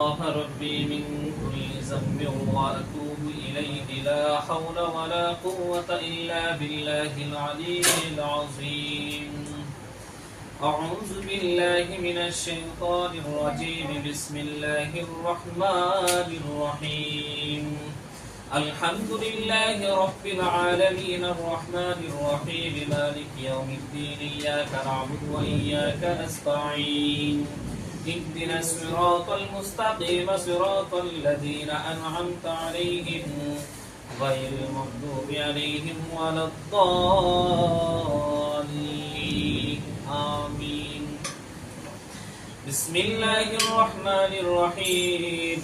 الله ربي من كل ذنب وأتوب إليه لا حول ولا قوة إلا بالله العلي العظيم. أعوذ بالله من الشيطان الرجيم. بسم الله الرحمن الرحيم. الحمد لله رب العالمين الرحمن الرحيم مالك يوم الدين. إياك نعبد وإياك نستعين. اهدنا الصراط المستقيم صراط الذين أنعمت عليهم غير المغضوب عليهم ولا الضالين آمين. بسم الله الرحمن الرحيم.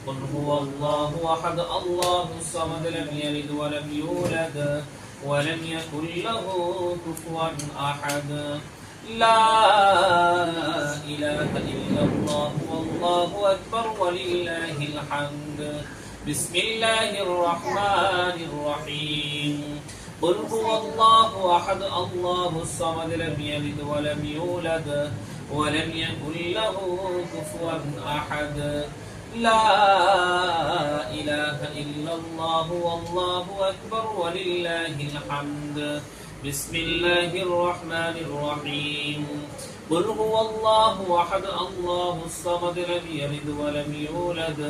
قل هو الله أحد الله الصمد لم يلد ولم يولد ولم يكن له كفوا أحد. لا إله إلا الله والله أكبر ولله الحمد. بسم الله الرحمن الرحيم. قل هو الله أحد الله الصمد لم يلد ولم يولد ولم يكن له كفوا أحد. لا إله إلا الله والله أكبر ولله الحمد. بسم الله الرحمن الرحيم. قل هو الله أحد الله الصمد لم يلد ولم يولد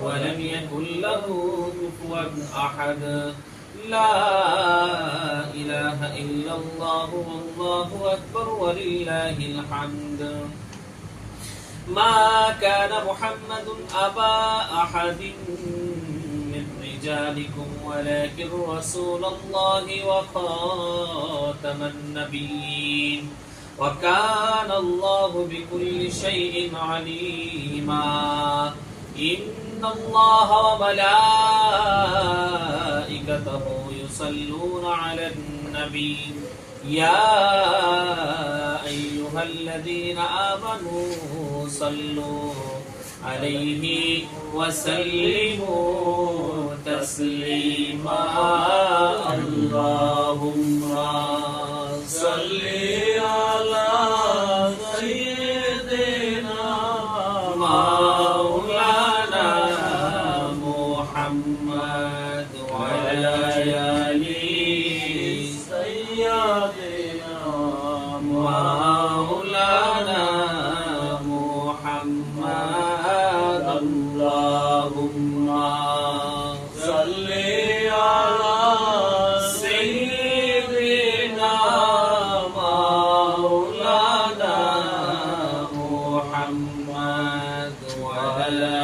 ولم يكن له كفوا أحد. لا إله إلا الله والله أكبر ولله الحمد. ما كان محمد أبا أحد من رجالكم ولكن رسول الله وخاتم النبيين وكان الله بكل شيء عليما. إن الله وملائكته يصلون على النبي يا أيها الذين آمنوا صلوا عليه وسلموا تسليما. اللهم صل على سيدنا مولانا محمد وعلى آله سيدنا مولانا محمد. اللهم صل على سيدنا مولانا محمد وعلى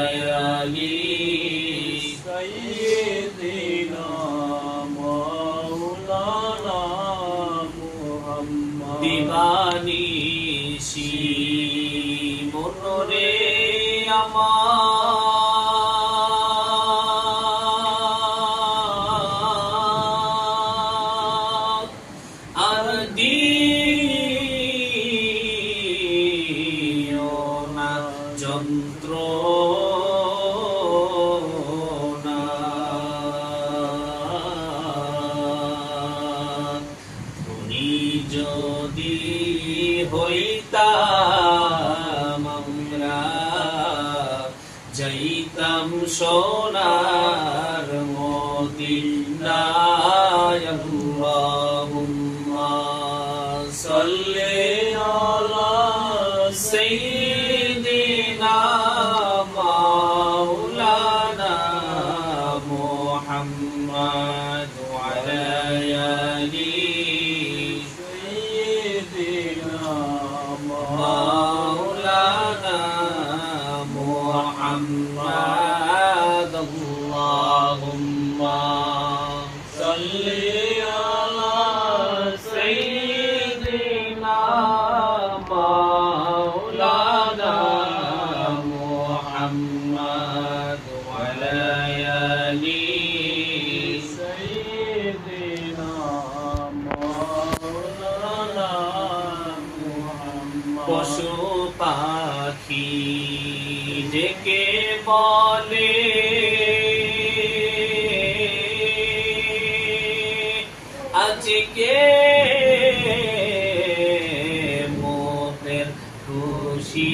آله سيدنا مولانا محمد. দিবানিশি মনরে আমার আর দিও না যন্ত্রণা। তুমি যদি হইতাম আমরা যাইতাম সোনার মদিনায়। আল্লাহুম্মা সাল্লি আলা সাইয়্যিদিনা মাওলানা মুহাম্মদ ওয়া আলা আলিহি সাইয়্যিদিনা মাওলানা মুহাম্মদ। আল্লাহুম্মা সাল্লি আলা সাইয়্যিদিনা মাওলানা মুহাম্মদ ওয়া আলা আলিহি সাইয়্যিদিনা মাওলানা মুহাম্মদ। পশু পাখি ডেকে বলে আজকে মোদের খুশি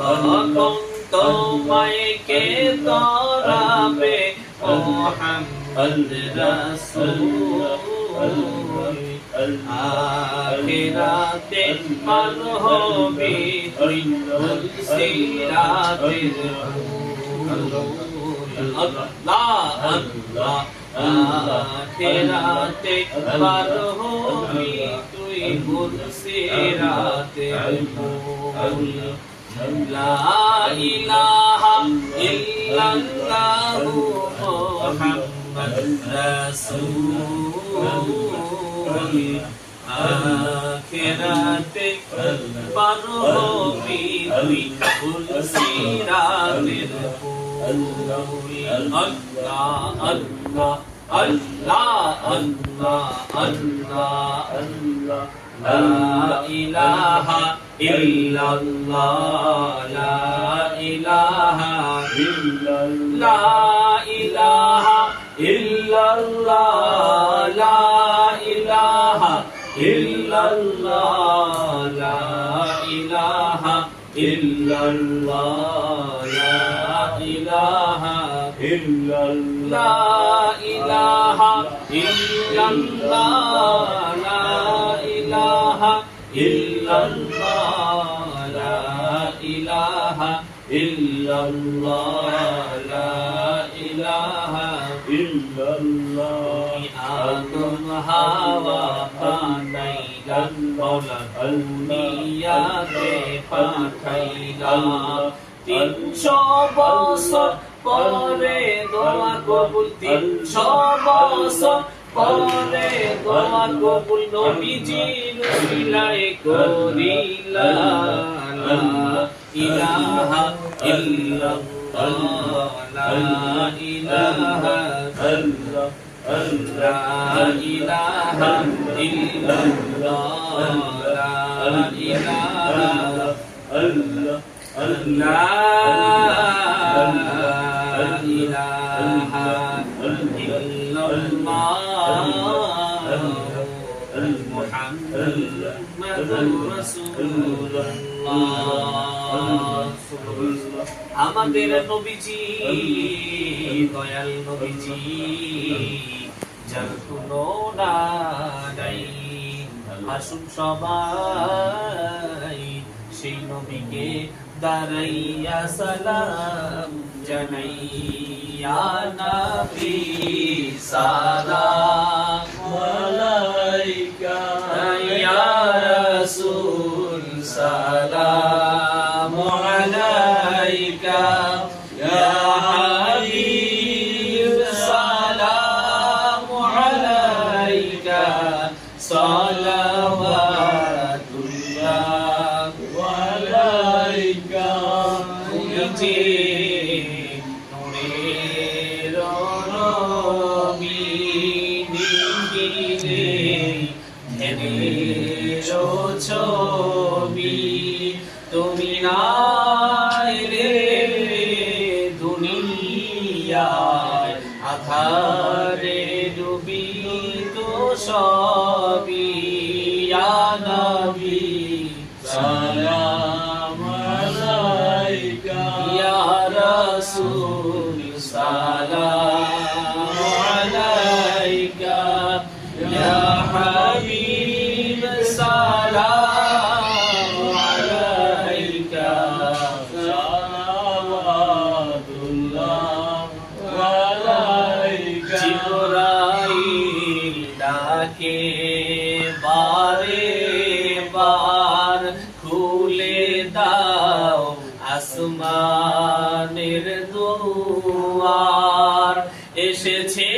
তখন তোমায় কে তরাবে মোহাম্মদ রাসূল আখিরাতে পার হবে তুই সিরাতের আল্লাহ আল্লাহ আখিরাতে পার হবে তুই সিরাতের লা ইলাহা ইল্লাল্লাহু মুহাম্মাদ রাসূল আখিরাতে পার হবি তুই সিরাতের আল্লাহ আল্লাহ আল্লাহ আল্লাহ আল্লাহ আল্লাহ লা ইলাহা ইল্লাল্লাহ লা ইলাহা ইল্লাল্লাহ লা ইলাহা ইল্লাল্লাহ লা ইলাহা ইল্লাল্লাহ লা ইলাহা ইল্লাল্লাহ লা ইলাহা ইল্লাল্লাহ লা ইলাহা ইল্লাল্লাহ লা ইলাহা ইল্লাল্লাহ লা ইলাহা ইল্লাল্লাহ লা ইলাহা ইল্লাল্লাহ আদম হাওয়া পাঠাইলা মওলা দুনিয়াতে পাঠাইলা 300 বছর পরে দোয়া কবুল 300 বছর পরে দোয়া কবুল নবীজির উসিলায় করিলা লা ইলাহা ইল্লাল্লাহ লা ইলাহা লা ইলাহা ইল্লাল্লাহ লা ইলাহা লা ইলাহা ইল্লাল্লাহ মুহাম্মাদুর রাসূলুল্লাহ আমাদের নবীজি দয়াল নবীজি যার তুলনা নাই আসুন সবাই সেই নবীকে দাঁড়াইয়া সালাম জানাই ইয়া নবী সালাম আলাইকা ইয়া রাসূল সালাম আলাইকা ইয়া হাবিব সালাম আলাইকা সালাওয়াতুল্লাহ আলাইকা তুমি নূরের নবী নিখিলে ধ্যানের ছবি তুমি নাই রে দুনিয়ায় আধারে ডুবি তো সবই ইয়া নবী সালাম আলাইকা ইয়া রাসূল সালাম আলাইকা ইয়া হাবিব সালাম আলাইকা সালাওয়াতুল্লাহ আলাইকা জিবরাইল ডাকে বারে বার খুলে দাও আসমানের দুয়ার এসেছে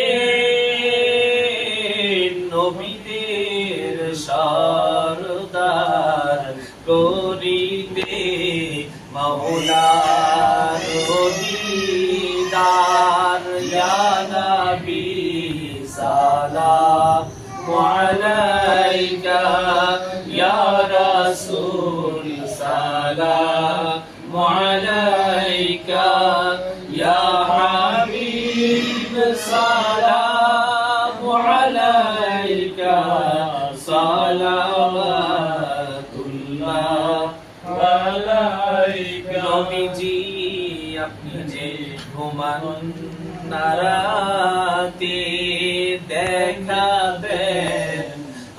নবীদের সরদার করিতে মাওলার দিদার ইয়া নবী সালাম আলাইকা ইয়া রাসূল সালাম আলাইকা ইয়া হাবিব সালাম আলাইকা সালাওয়াতুল্লাহ আলাইকা নবীজি আপনি যে ঘুমান না রাতে দেখা দেন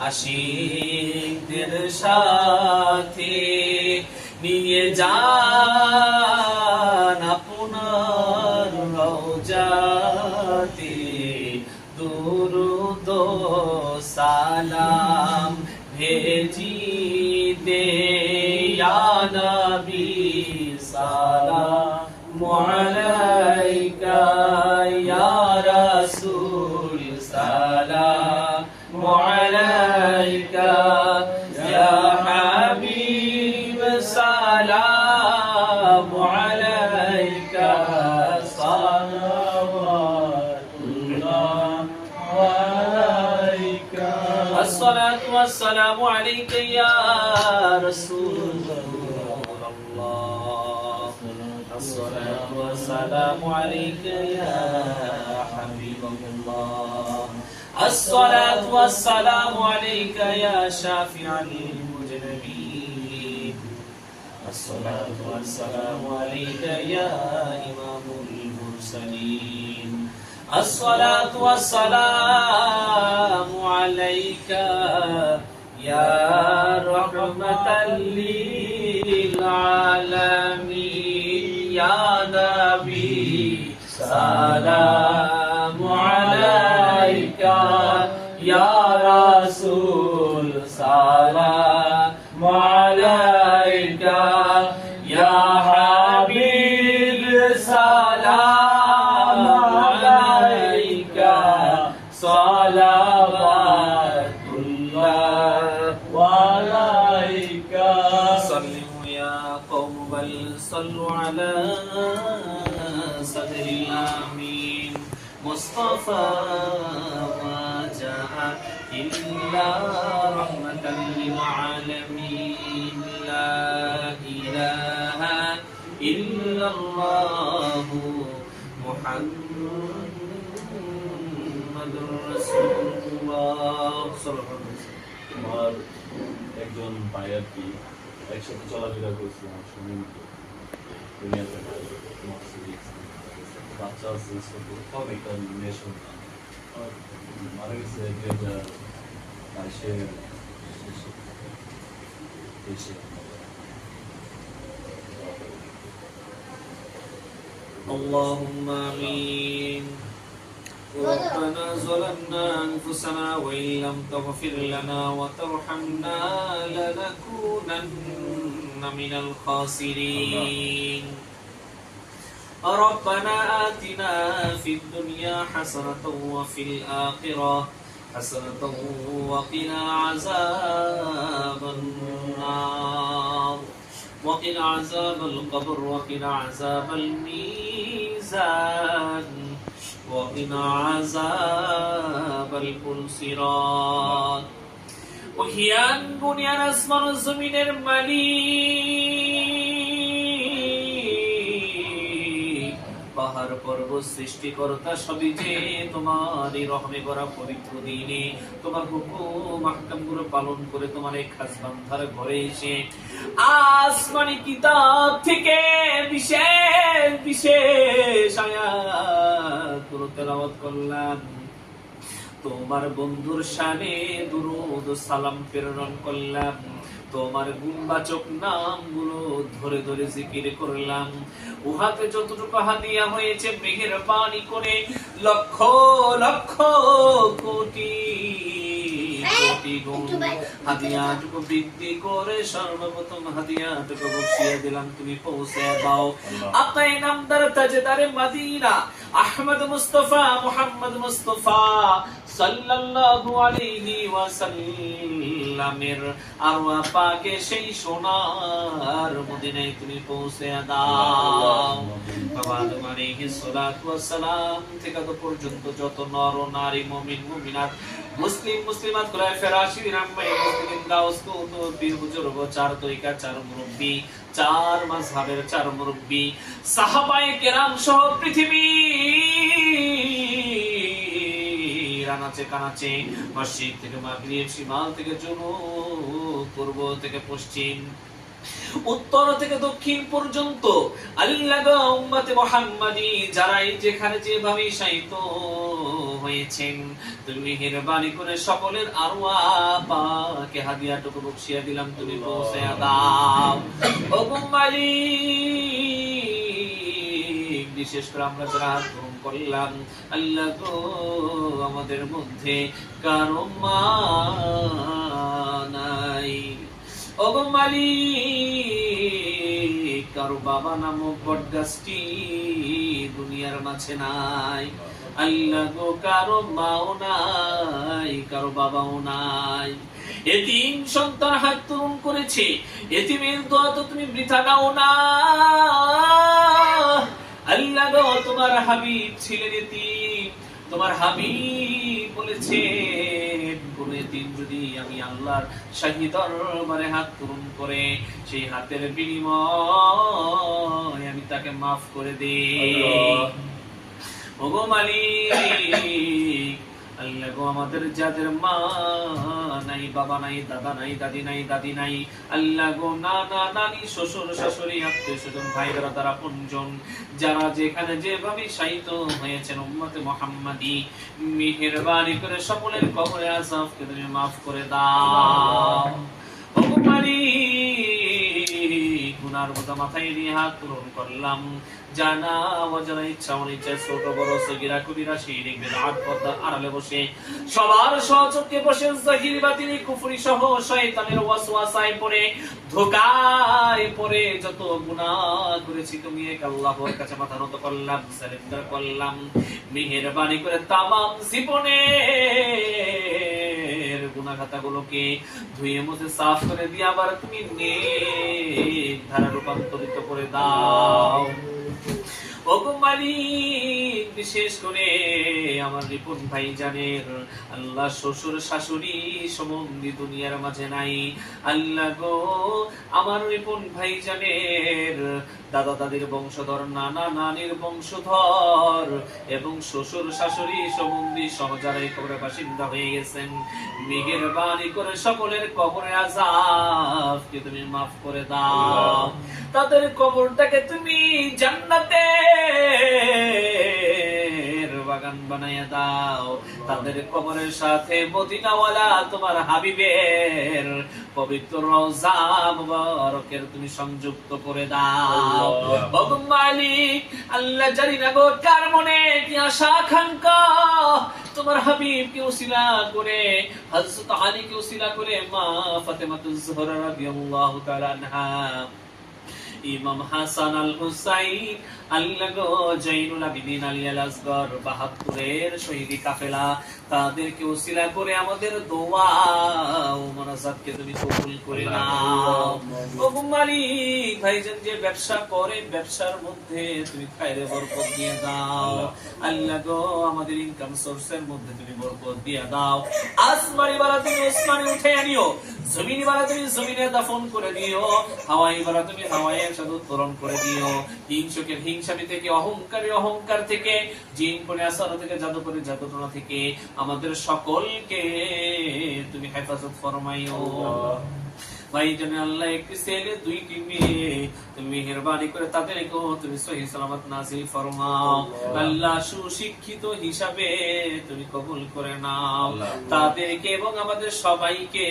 আশিকদের সাথে নিয়ে যান আপনার রওজাতে দুরুদ ও সালাম भेजी दे या नबी सलाम अलैका या रसूल सलाम अलैका या हबीब सलाम अलैका الصلاة والسلام عليك يا رسول الله الصلاة والسلام عليك يا حبيب الله الصلاة والسلام عليك يا شافع المذنبين الصلاة والسلام عليك يا إمام المرسلين الصلاة والسلام عليك يا رحمة للعالمين يا نبي سلام عليك يا رسول سلام عليك يا حبيب سلام صلوات الله وعليك سلموا يا قوم بل صلوا على صدر الأمين مصطفى ما جاء إلا رحمة للعالمين لا إله إلا الله محمد তোমার একজন ভাই আর কি একসাথে চলাফেরা করছিলাম দুনিয়াতে বাচ্চা আছে কবে একটা মেয়ে শুনলাম মারা গেছে 2022 اللهم آمين ربنا ظلمنا أنفسنا وإن لم تغفر لنا وترحمنا لنكونن من الخاسرين ربنا آتنا في الدنيا حسنة وفي الآخرة حسنة وقنا عذاب النار وقنا عذاب القبر وقنا عذاب الميزان وقنا عذاب الصراط وحيان بنيان আসমান ও জমিনের মালিক পাহাড় পর্বত সৃষ্টিকর্তা সবই যে তোমারই রহমে গড়া পবিত্র দিনে তোমার হুকুম আহকামগুলো পালন করে তোমার এই খাস বান্দার ঘরে এসে আসমানি কিতাব থেকে বিশেষ বিশেষ আয়াতগুলো তেলাওয়াত করলাম তোমার বন্ধুর শানে দুরূদ ও সালাম প্রেরণ করলাম তোমার গুণবাচক নামগুলো ধরে ধরে জিকির করলাম উহাতে যতটুকু হাদিয়া হয়েছে মেহেরবানি করে লক্ষ লক্ষ কোটি কোটি গুণ হাদিয়াটুকু বৃদ্ধি করে সর্বপ্রথম হাদিয়াটুকু বসিয়ে দিলাম তুমি পৌঁছে দাও আকায়ে নামদার তাজদারে মদিনা আহমদ মুস্তাফা মুহাম্মদ মুস্তাফা সাল্লাল্লাহু আলাইহি ওয়াসাল্লামের আরওয়া পাকে সেই সোনার মদিনায় তুমি পৌঁছে দাও বাবা আদম আলাইহিস সালাতু ওয়াস সালাম থেকে তো পর্যন্ত যত নর ও নারী মুমিন মুমিনাত মুসলিম মুসলিমাত খোলাফায়ে রাশিদিন আম্মায়ে মুসলিমিন গাউস কুতুব পীর বুজুর্গ চার তরিকা চার মুরব্বি চার মাযহাবের চার মুরব্বি সাহাবায়ে কেরাম সহ পৃথিবী আনাচে কানাচে মসজিদ থেকে মাগরিব শিমাল থেকে জুনুব পূর্ব থেকে পশ্চিম উত্তর থেকে দক্ষিণ পর্যন্ত আল্লাহ গো উম্মতে মুহাম্মাদি যারাই যেখানে যেভাবে শায়িত হয়েছেন, তুমি মেহেরবানি করে সকলের আরওয়াহ পাকে হাদিয়াটুকু বকশিয়া দিলাম, তুমি পৌঁছে দাও। ও মালিক, বিশেষ করে আমরা যারা হাত গ্রহণ করলাম, আল্লাহ গো আমাদের মধ্যে কারো মা নাই, ও মালিক কারো বাবা নামক বটগাছটি দুনিয়ার মাঝে নাই, আল্লাহ গো কারো মাও নাই, কারো বাবাও নাই, এতিম সন্তান হাত তুলন করেছে, এতিমের দোয়া তো তুমি বৃথা দাও না। আল্লাহ গো তোমার হাবিব ছিলেন এতিম, তোমার হাবিব বলেছেন কোন এতিম যদি আমি আল্লাহর শাহী দরবারে হাত তুলন করে সেই হাতের বিনিময় আমি তাকে মাফ করে দেই। ওগো মালিক, আল্লাহ গো আমাদের যাদের মা নাই, বাবা নাই, দাদা নাই, দাদি নাই, দাদি নাই, আল্লাহ গো নানা নানি, শ্বশুর শাশুড়ি, আত্মীয় স্বজন, ভাই ব্রাদার, আপনজন যারা যেখানে যেভাবে শায়িত হয়েছেন উম্মতে মুহাম্মাদি, মেহেরবানি করে সকলের কবরে আযাবকে তুমি মাফ করে দাও। ওগো মালিক, গুনার বোঝা মাথায় নিয়ে হাত পূরণ করলাম, জানা অজানা ইচ্ছা অনিচ্ছা ছোট বড় সগীরা কবিরা শিরক বিদআত পর্দার আড়ালে বসে সবার সহচরকে বসে জাহির বাতিনি কুফরি সহ শয়তানের ওয়াসওয়াসায় পড়ে ধোঁকায় পড়ে যত গুনাহ করেছি তুমি এক আল্লাহর কাছে মাথা নত করলাম, সারেন্ডার করলাম, মেহেরবানি করে তামাম জীবনের গুনাহ খাতাগুলোকে ধুয়ে মুছে সাফ করে দিয়ে আবার তুমি নেক ধারা রূপান্তরিত করে দাও। ওগো মালিক, বিশেষ করে আমার রিপন ভাই জানের আল্লাহ শ্বশুর শাশুড়ি সম্বন্ধী দুনিয়ার মাঝে নাই, আল্লাহ গো আমার রিপন ভাই জানের দাদা দাদির বংশধর, নানা নানির বংশধর এবং শ্বশুর শাশুড়ি সম্বন্ধী সহ যারাই কবরে বাসিন্দা হয়ে গেছেন, মেহেরবানি করে সকলের কবরে আযাবকে তুমি মাফ করে দাও, তাদের কবরটাকে তুমি জান্নাতের বাগান বানাইয়া দাও, তাদের কবরের সাথে মদিনাওয়ালা তোমার হাবিবের পবিত্র রওজা মুবারকের তুমি সংযুক্ত করে দাও। ওগো মালিক, আল্লাহ জানি না গো কার মনে কি আশা আকাঙ্ক্ষা, তোমার হাবিবকে ওসিলা করে, হযরত আলীকে ওসিলা করে, মা ফাতেমাতুজ জোহরা রাদিয়াল্লাহু তাআলা আনহা, ইমাম হাসান আল হুসাইন, আল্লাহ গো জৈনুল আবিদিন আলী আল আসগর, ৭২-এর শহীদি কাফেলা, তাদেরকে ওসিলা করে আমাদের দোয়া ও মুনাজাতকে তুমি কবুল করে নাও। ওগো মালিক, ভাইজান যে ব্যবসা করে ব্যবসার মধ্যে তুমি খায়রে বরকত দিয়ে দাও, আল্লাহ গো আমাদের ইনকাম সোর্সের মধ্যে তুমি বরকত দিয়ে দাও, আসমানি বালা তুমি আসমানে উঠে আনিও, জমিনি বালা তুমি জমিনে দাফন করে দিও, হাওয়াই বালা তুমি হাওয়ায় সাথে উত্তোলন করে দিও, হিংসুকের হিংসামি থেকে, অহংকারী অহংকার থেকে, জিন করে আসর থেকে, জাদু করে জাদুটনা থেকে আমাদের সকলকে তুমি হেফাজত ফরমাইও। ভাইজান আল্লাহ একটি ছেলে দুইটি মেয়ে, তুমি মেহেরবানি করে তাদেরকে তুমি সহিহ সালামত নাযিল ফরমাও, আল্লাহ সুশিক্ষিত হিসাবে তুমি কবুল করে নাও তাদেরকে এবং আমাদের সবাইকে,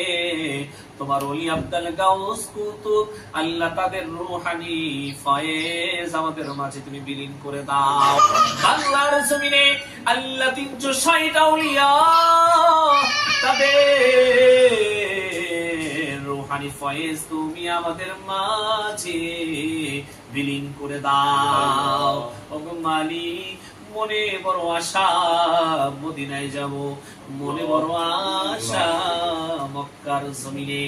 তোমার ওলি আব্দুল গাউস কুতুব আল্লাহ তাদের রূহানি ফয়েজ আমাদের মাঝে তুমি বিলীন করে দাও। বাংলার জমিনে আল্লাহ ৩৬০ আউলিয়া তাদের রূহানি ফয়েজ তুমি আমাদের মাঝে বিলীন করে দাও। ওগো মালিক, মনে বড় আশা মদিনায় যাব, মনে বড় আশা মক্কার জমিনে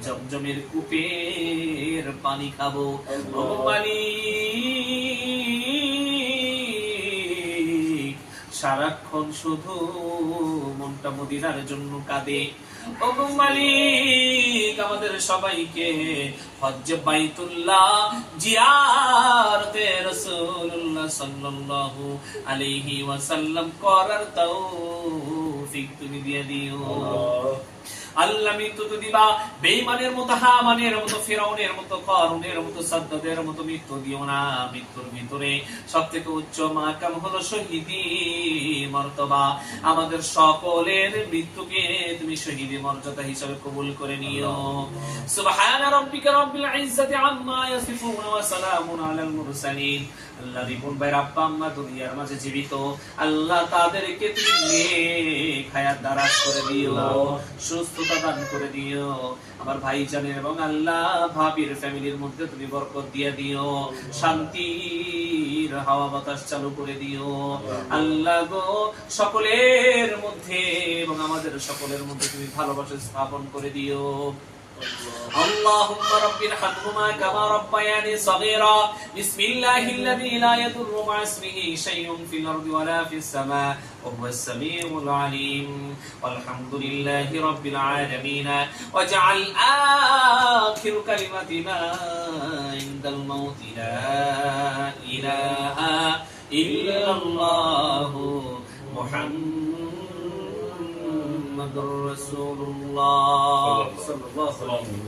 জমজমের কূপের পানি খাবো। ওগো মালিক, সারাক্ষণ শুধু মনটা মদিনার জন্য কাঁদে। ওগো মালিক, আমাদের সবাইকে হজ্জ বাইতুল্লাহ জিয়ারতে রাসূলুল্লাহ সাল্লাল্লাহু আলাইহি ওয়াসাল্লাম করার তৌফিক তুমি দিয়ে দিও। আল্লাহ মৃত্যু তো দিবা বেঈমানের মতো, হামানের মতো, ফিরাউনের মতো, কারুনের মতো, সাদ্দাদের মতো মৃত্যু দিও না। মৃত্যুর ভিতরে সবথেকে উচ্চ মাকাম হলো শহীদি মর্তবা। আমাদের সকলের মৃত্যুকে তুমি শহীদি মর্যাদা হিসেবে কবুল করে নিও। সুবহানা রাব্বিকা রাব্বিল ইজ্জাতি আম্মা ইয়াসিফুন ওয়া সালামুন আলাল মুরসালিন। আল্লাহ রিপন ভাইয়ের আব্বা আম্মা দুনিয়ার মাঝে জীবিত, আল্লাহ তাদেরকে তুমি নেক হায়াত দারাজ করে দিও, সুস্থতা দান করে দিও। আমার ভাইজানের এবং আল্লাহ ভাবির ফ্যামিলির মধ্যে তুমি বরকত দিয়ে দিও, শান্তির হাওয়া বাতাস চালু করে দিও। আল্লাহ গো, সকলের মধ্যে এবং আমাদের সকলের মধ্যে তুমি ভালোবাসা স্থাপন করে দিও। اللهم رب ارحمهما كما ربياني صغيرا. بسم الله الذي لا يضر مع اسمه شيء في الأرض ولا في السماء وهو السميع العليم. والحمد لله رب العالمين. واجعل آخر كلمتنا عند الموت لا إله إلا الله محمد رسول الله صلى الله عليه وسلم.